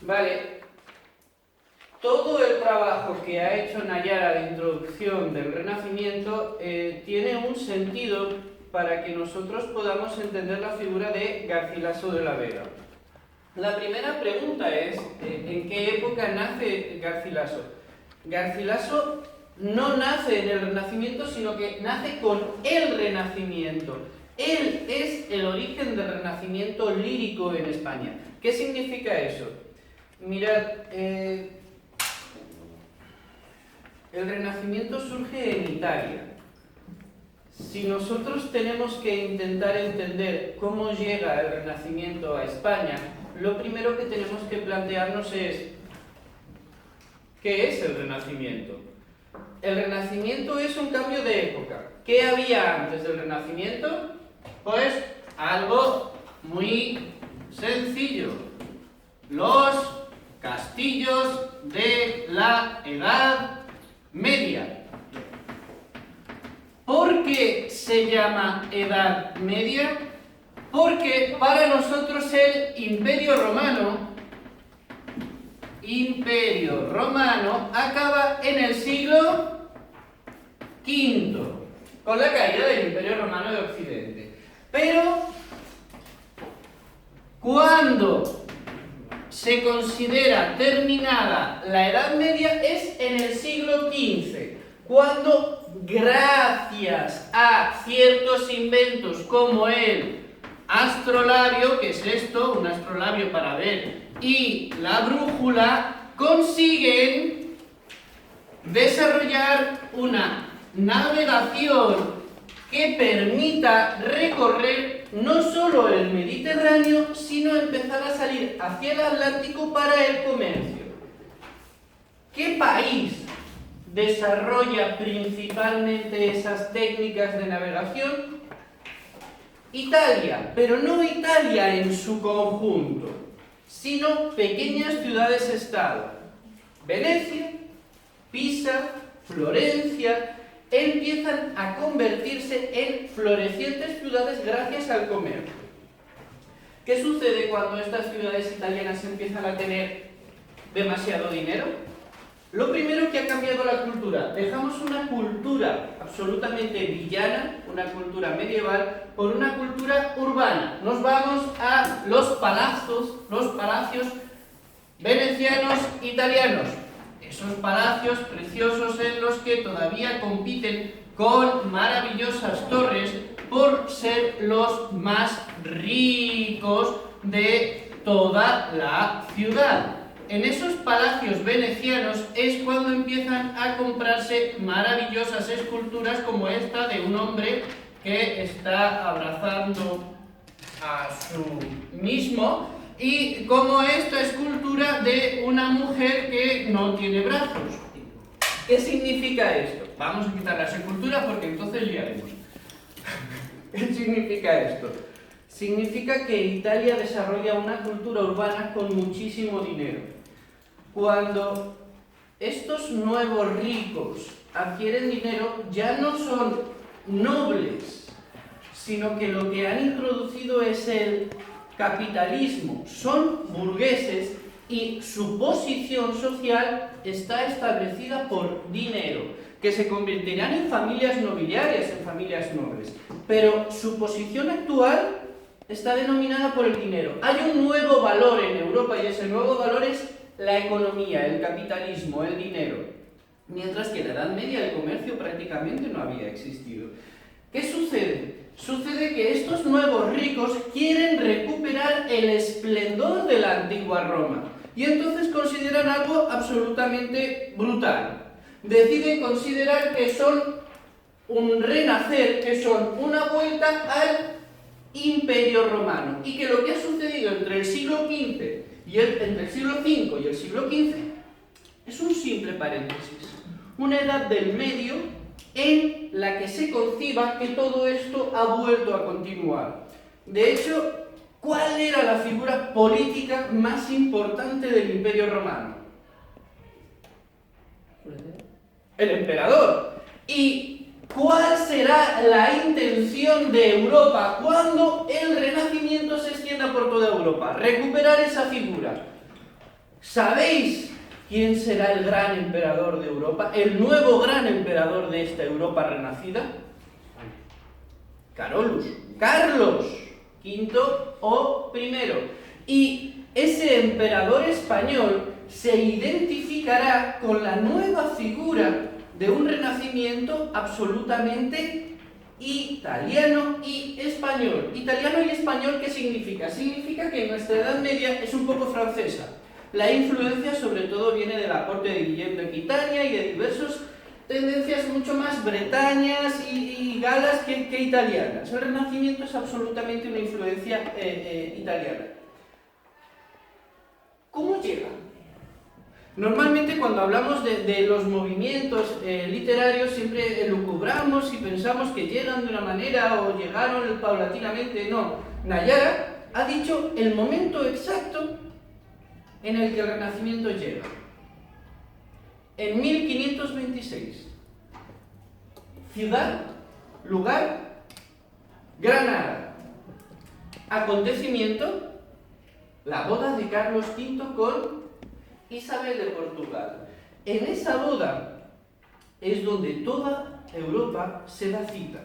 Vale, todo el trabajo que ha hecho Nayara de introducción del Renacimiento tiene un sentido para que nosotros podamos entender la figura de Garcilaso de la Vega. La primera pregunta es, ¿en qué época nace Garcilaso? Garcilaso no nace en el Renacimiento, sino que nace con el Renacimiento. Él es el origen del Renacimiento lírico en España. ¿Qué significa eso? Mirad, el Renacimiento surge en Italia. Si nosotros tenemos que intentar entender cómo llega el Renacimiento a España, lo primero que tenemos que plantearnos es, ¿qué es el Renacimiento? El Renacimiento es un cambio de época. ¿Qué había antes del Renacimiento? Pues algo muy sencillo. Los castillos de la Edad Media. ¿Por qué se llama Edad Media? Porque para nosotros el Imperio Romano acaba en el siglo V, con la caída del Imperio Romano de Occidente. Pero, cuando se considera terminada la Edad Media es en el siglo XV, cuando, gracias a ciertos inventos como el astrolabio, que es esto, un astrolabio para ver, y la brújula, consiguen desarrollar una navegación que permita recorrer no solo el Mediterráneo, sino empezar a salir hacia el Atlántico para el comercio. ¿Qué país desarrolla principalmente esas técnicas de navegación? Italia, pero no Italia en su conjunto, sino pequeñas ciudades-estado. Venecia, Pisa, Florencia, empiezan a convertirse en florecientes ciudades gracias al comercio. ¿Qué sucede cuando estas ciudades italianas empiezan a tener demasiado dinero? Lo primero que ha cambiado la cultura. Dejamos una cultura absolutamente villana, una cultura medieval, por una cultura urbana. Nos vamos a los palacios venecianos italianos. Esos palacios preciosos en los que todavía compiten con maravillosas torres por ser los más ricos de toda la ciudad. En esos palacios venecianos es cuando empiezan a comprarse maravillosas esculturas como esta de un hombre que está abrazando a su mismo, y como esta escultura de una mujer que no tiene brazos. ¿Qué significa esto? Vamos a quitar las esculturas porque entonces liaremos. ¿Qué significa esto? Significa que Italia desarrolla una cultura urbana con muchísimo dinero. Cuando estos nuevos ricos adquieren dinero, ya no son nobles, sino que lo que han introducido es el capitalismo. Son burgueses y su posición social está establecida por dinero, que se convertirán en familias nobiliarias, en familias nobles. Pero su posición actual está denominada por el dinero. Hay un nuevo valor en Europa y ese nuevo valor es la economía, el capitalismo, el dinero. Mientras que en la Edad Media el comercio prácticamente no había existido. ¿Qué sucede? Sucede que estos nuevos ricos quieren recuperar el esplendor de la antigua Roma y entonces consideran algo absolutamente brutal. Deciden considerar que son un renacer, que son una vuelta al Imperio Romano, y que lo que ha sucedido entre el siglo V entre el siglo V y el siglo XV es un simple paréntesis, una edad del medio en la que se conciba que todo esto ha vuelto a continuar. De hecho, ¿cuál era la figura política más importante del Imperio Romano? El emperador. ¿Y cuál será la intención de Europa cuando el Renacimiento se extienda por toda Europa? Recuperar esa figura. ¿Sabéis quién será el gran emperador de Europa? ¿El nuevo gran emperador de esta Europa renacida? Carolus, Carlos V o I. Y ese emperador español se identificará con la nueva figura de un renacimiento absolutamente italiano y español. Italiano y español, ¿qué significa? Significa que nuestra Edad Media es un poco francesa. La influencia sobre todo viene de la corte de Guillem de Aquitania y de diversas tendencias mucho más bretañas y galas que italianas. El Renacimiento es absolutamente una influencia italiana. ¿Cómo llega? Normalmente cuando hablamos de los movimientos literarios siempre elucubramos y pensamos que llegan de una manera o llegaron paulatinamente. No, Nayara ha dicho el momento exacto en el que el Renacimiento llega. En 1526. Ciudad, lugar, Granada. Acontecimiento, la boda de Carlos V con Isabel de Portugal. En esa boda es donde toda Europa se da cita.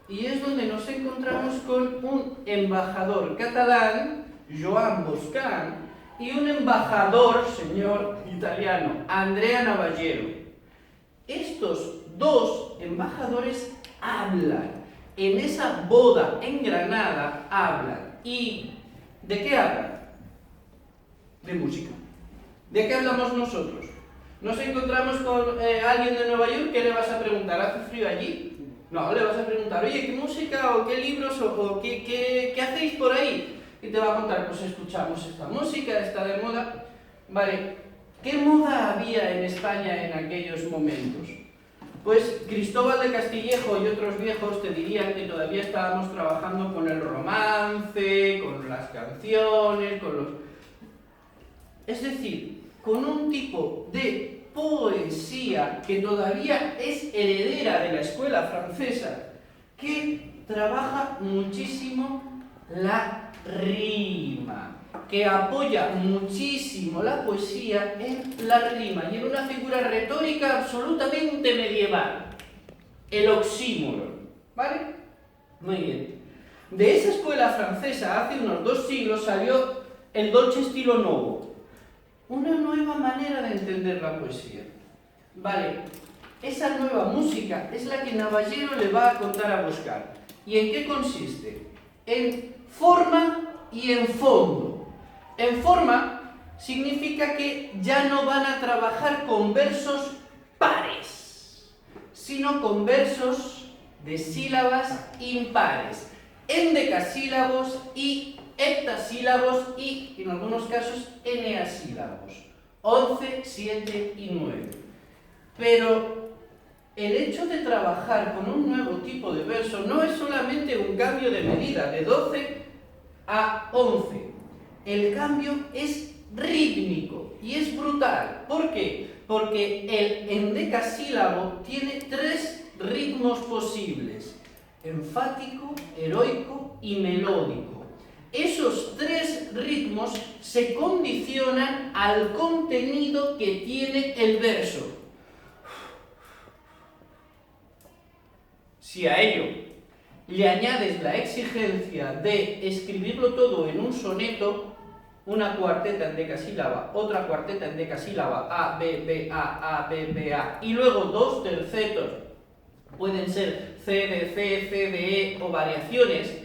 Y es donde nos encontramos con un embajador catalán, Joan Boscán, y un embajador, señor italiano, Andrea Navallero. Estos dos embajadores hablan. En esa boda en Granada hablan. ¿Y de qué hablan? De música. ¿De qué hablamos nosotros? Nos encontramos con alguien de Nueva York, ¿qué le vas a preguntar? ¿Hace frío allí? No, le vas a preguntar, oye, ¿qué música o qué libros o qué hacéis por ahí? Y te va a contar, pues escuchamos esta música, está de moda. Vale, ¿qué moda había en España en aquellos momentos? Pues Cristóbal de Castillejo y otros viejos te dirían que todavía estábamos trabajando con el romance, con las canciones, con los... Es decir, con un tipo de poesía que todavía es heredera de la escuela francesa, que trabaja muchísimo la rima, que apoya muchísimo la poesía en la rima y en una figura retórica absolutamente medieval, el oxímoron, ¿vale? Muy bien. De esa escuela francesa, hace unos 2 siglos, salió el dolce stilo nuovo, una nueva manera de entender la poesía. Vale, esa nueva música es la que Navallero le va a contar a Boscán. ¿Y en qué consiste? En forma y en fondo. En forma significa que ya no van a trabajar con versos pares, sino con versos de sílabas impares, endecasílabos y heptasílabos y, en algunos casos, eneasílabos. 11, 7 y 9. Pero el hecho de trabajar con un nuevo tipo de verso no es solamente un cambio de medida, de 12 a 11. El cambio es rítmico y es brutal. ¿Por qué? Porque el endecasílabo tiene 3 ritmos posibles: enfático, heroico y melódico. Esos 3 ritmos se condicionan al contenido que tiene el verso. Si a ello le añades la exigencia de escribirlo todo en un soneto, una cuarteta endecasílaba, otra cuarteta endecasílaba, A, B, B, A, B, B, A, y luego 2 tercetos, pueden ser C, D, C, C, D, E o variaciones,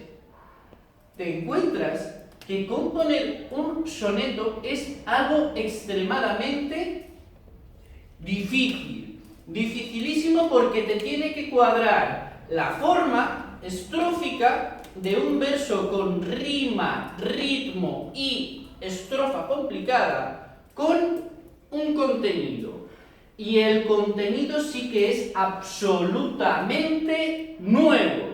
te encuentras que componer un soneto es algo extremadamente difícil. Dificilísimo porque te tiene que cuadrar la forma estrófica de un verso con rima, ritmo y estrofa complicada con un contenido. Y el contenido sí que es absolutamente nuevo.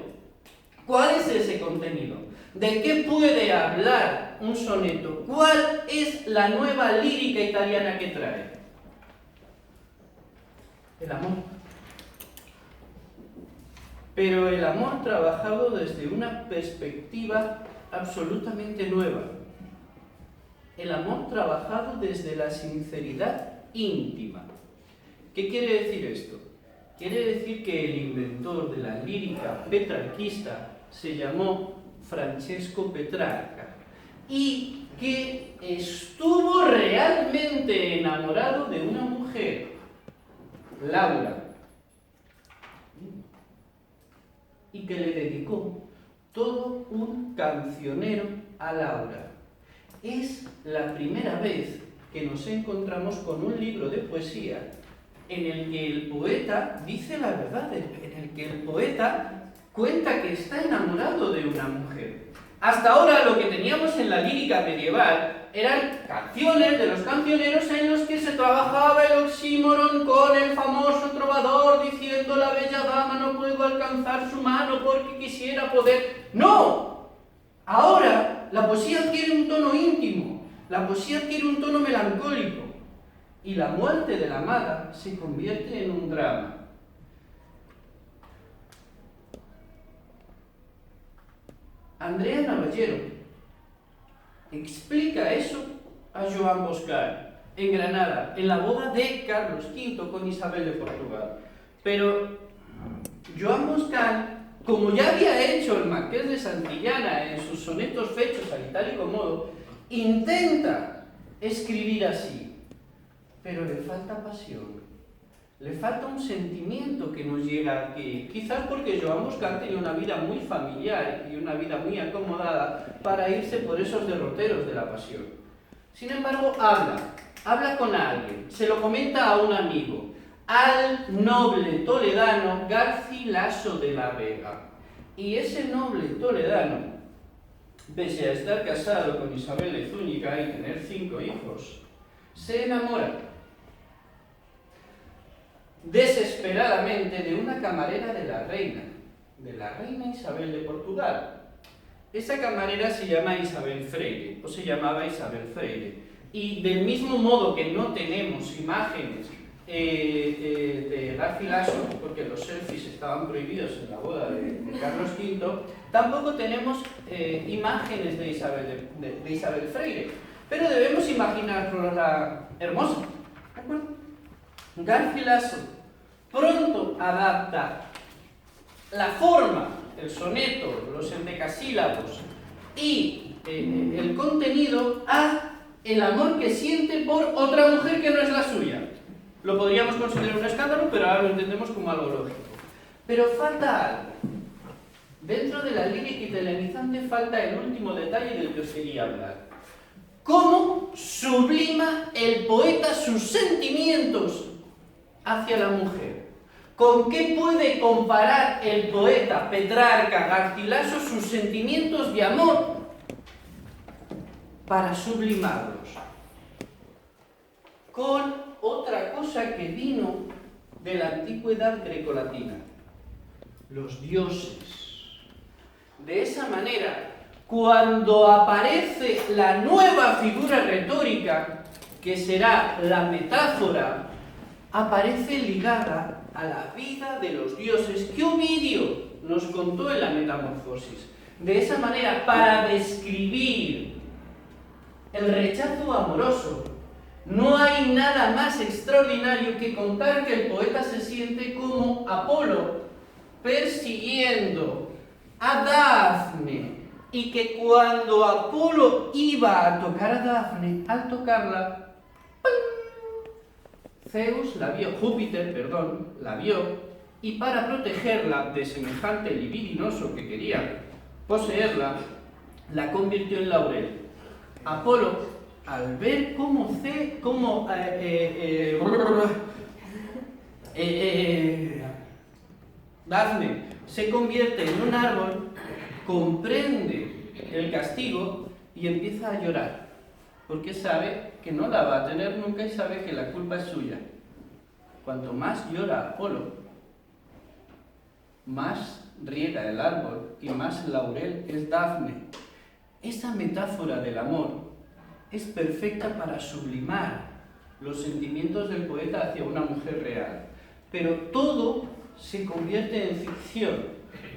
¿Cuál es ese contenido? ¿De qué puede hablar un soneto? ¿Cuál es la nueva lírica italiana que trae? El amor. Pero el amor trabajado desde una perspectiva absolutamente nueva. el amor trabajado desde la sinceridad íntima. ¿Qué quiere decir esto? Quiere decir que el inventor de la lírica petrarquista se llamó Francesco Petrarca y que estuvo realmente enamorado de una mujer, Laura, y que le dedicó todo un cancionero a Laura. Es la primera vez que nos encontramos con un libro de poesía en el que el poeta dice la verdad, en el que el poeta cuenta que está enamorado de una mujer. Hasta ahora lo que teníamos en la lírica medieval eran canciones de los cancioneros en los que se trabajaba el oxímoron con el famoso trovador diciendo la bella dama no puedo alcanzar su mano porque quisiera poder... ¡No! Ahora la poesía adquiere un tono íntimo, la poesía adquiere un tono melancólico y la muerte de la amada se convierte en un drama. Andrea Navallero explica eso a Joan Boscán en Granada, en la boda de Carlos V con Isabel de Portugal. Pero Joan Boscán, como ya había hecho el Marqués de Santillana en sus sonetos fechos al itálico modo, intenta escribir así, pero le falta pasión, le falta un sentimiento que nos llega aquí, quizás porque Joan Boscán tenía una vida muy familiar y una vida muy acomodada para irse por esos derroteros de la pasión. Sin embargo, habla con alguien, se lo comenta a un amigo, al noble toledano Garcilaso de la Vega. Y ese noble toledano, pese a estar casado con Isabel de Zúñiga y tener 5 hijos, se enamora desesperadamente de una camarera de la reina Isabel de Portugal. Esa camarera se llama Isabel Freire, o se llamaba Isabel Freire. Y del mismo modo que no tenemos imágenes de Garcilaso, porque los selfies estaban prohibidos en la boda de Carlos V, tampoco tenemos imágenes de Isabel Freire. Pero debemos imaginarla hermosa, ¿de acuerdo? Garcilaso pronto adapta la forma, el soneto, los endecasílabos y el contenido a el amor que siente por otra mujer que no es la suya. Lo podríamos considerar un escándalo, pero ahora lo entendemos como algo lógico. Pero falta algo. Dentro de la lírica italianizante falta el último detalle del que os quería hablar. ¿Cómo sublima el poeta sus sentimientos hacia la mujer? ¿Con qué puede comparar el poeta Petrarca Garcilaso sus sentimientos de amor para sublimarlos? Con otra cosa que vino de la antigüedad grecolatina, los dioses. De esa manera, cuando aparece la nueva figura retórica, que será la metáfora, aparece ligada a la vida de los dioses que Ovidio nos contó en la Metamorfosis. De esa manera, para describir el rechazo amoroso, no hay nada más extraordinario que contar que el poeta se siente como Apolo persiguiendo a Dafne y que cuando Apolo iba a tocar a Dafne, al tocarla, Júpiter la vio y para protegerla de semejante libidinoso que quería poseerla, la convirtió en laurel. Apolo, al ver Dafne se convierte en un árbol, comprende el castigo y empieza a llorar, porque sabe que no la va a tener nunca y sabe que la culpa es suya. Cuanto más llora Apolo, más riega el árbol y más laurel es Dafne. Esa metáfora del amor es perfecta para sublimar los sentimientos del poeta hacia una mujer real. Pero todo se convierte en ficción,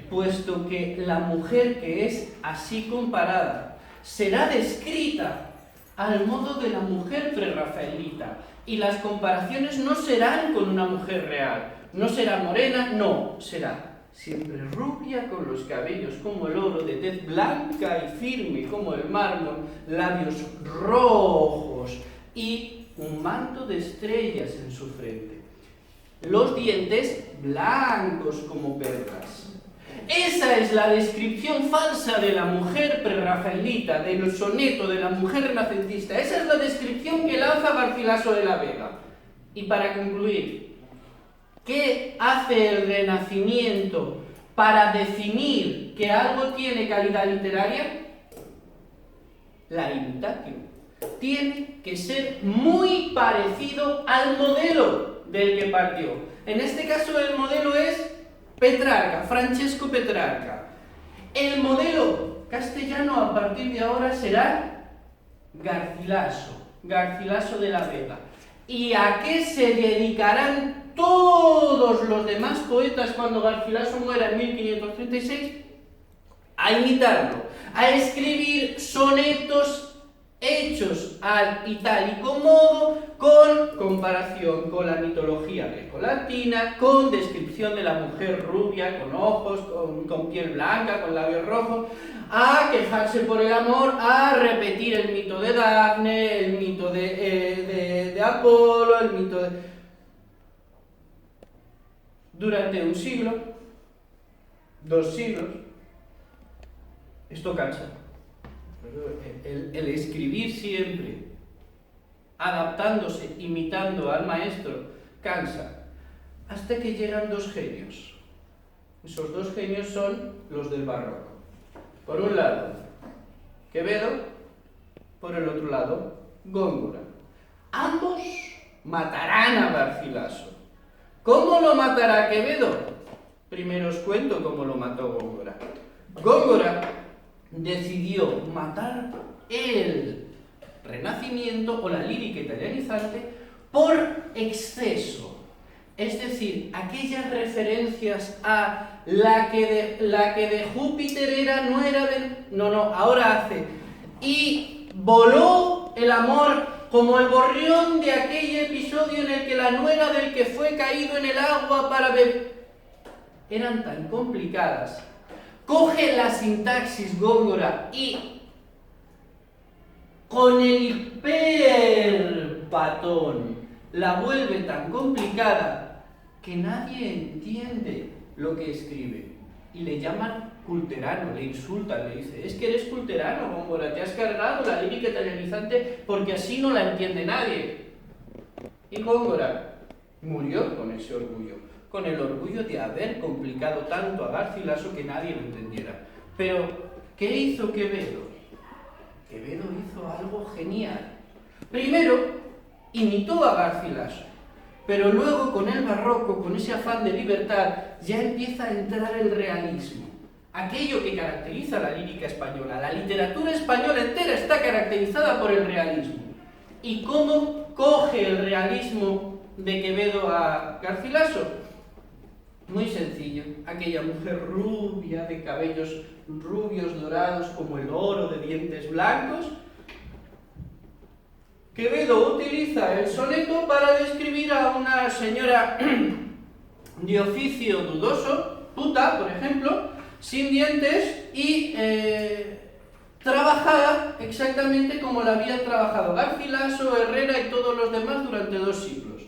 puesto que la mujer que es así comparada será descrita al modo de la mujer prerrafaelita. Y las comparaciones no serán con una mujer real. No será morena, no, será siempre rubia, con los cabellos como el oro, de tez blanca y firme como el mármol, labios rojos y un manto de estrellas en su frente. Los dientes blancos como perlas. Esa es la descripción falsa de la mujer prerrafaelita, del soneto de la mujer renacentista. Esa es la descripción que lanza Garcilaso de la Vega. Y para concluir, ¿qué hace el Renacimiento para definir que algo tiene calidad literaria? La imitatio. Tiene que ser muy parecido al modelo del que partió. En este caso el modelo es Petrarca, Francesco Petrarca. El modelo castellano a partir de ahora será Garcilaso, Garcilaso de la Vega. ¿Y a qué se dedicarán todos los demás poetas cuando Garcilaso muera en 1536? A imitarlo, a escribir sonetos hechos al itálico modo, con comparación con la mitología grecolatina, con descripción de la mujer rubia, con ojos, con piel blanca, con labios rojos, a quejarse por el amor, a repetir el mito de Dafne, el mito de Apolo, el mito de... Durante un siglo, 2 siglos, esto cansa. El escribir siempre, adaptándose, imitando al maestro, cansa, hasta que llegan 2 genios. Esos 2 genios son los del barroco. Por un lado, Quevedo, por el otro lado, Góngora. Ambos matarán a Garcilaso. ¿Cómo lo matará Quevedo? Primero os cuento cómo lo mató Góngora. Góngora decidió matar el Renacimiento o la lírica italianizante por exceso. Es decir, aquellas referencias a la que de Júpiter era, no era de... No, ahora hace. Y voló el amor como el gorrión de aquel episodio en el que la nuera del que fue caído en el agua para beber. Eran tan complicadas. Coge la sintaxis Góngora y con el hiperpatón la vuelve tan complicada que nadie entiende lo que escribe. Y le llaman culterano, le insultan, le dice: es que eres culterano, Góngora, te has cargado la lírica italianizante porque así no la entiende nadie. Y Góngora murió con ese orgullo, con el orgullo de haber complicado tanto a Garcilaso que nadie lo entendiera. Pero, ¿qué hizo Quevedo? Quevedo hizo algo genial. Primero, imitó a Garcilaso, pero luego con el barroco, con ese afán de libertad, ya empieza a entrar el realismo. Aquello que caracteriza la lírica española. La literatura española entera está caracterizada por el realismo. ¿Y cómo coge el realismo de Quevedo a Garcilaso? Muy sencillo, aquella mujer rubia, de cabellos rubios dorados como el oro, de dientes blancos. Quevedo utiliza el soneto para describir a una señora de oficio dudoso, puta, por ejemplo, sin dientes y trabajada exactamente como la habían trabajado Garcilaso, Herrera y todos los demás durante 2 siglos.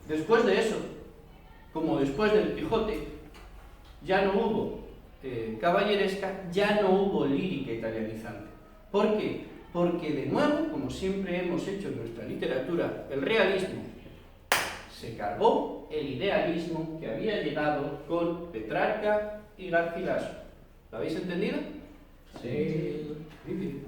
Después de eso, como después del Quijote, ya no hubo caballeresca, ya no hubo lírica italianizante. ¿Por qué? Porque de nuevo, como siempre hemos hecho en nuestra literatura, el realismo se cargó el idealismo que había llegado con Petrarca y Garcilaso. ¿Lo habéis entendido? Sí. Muy bien.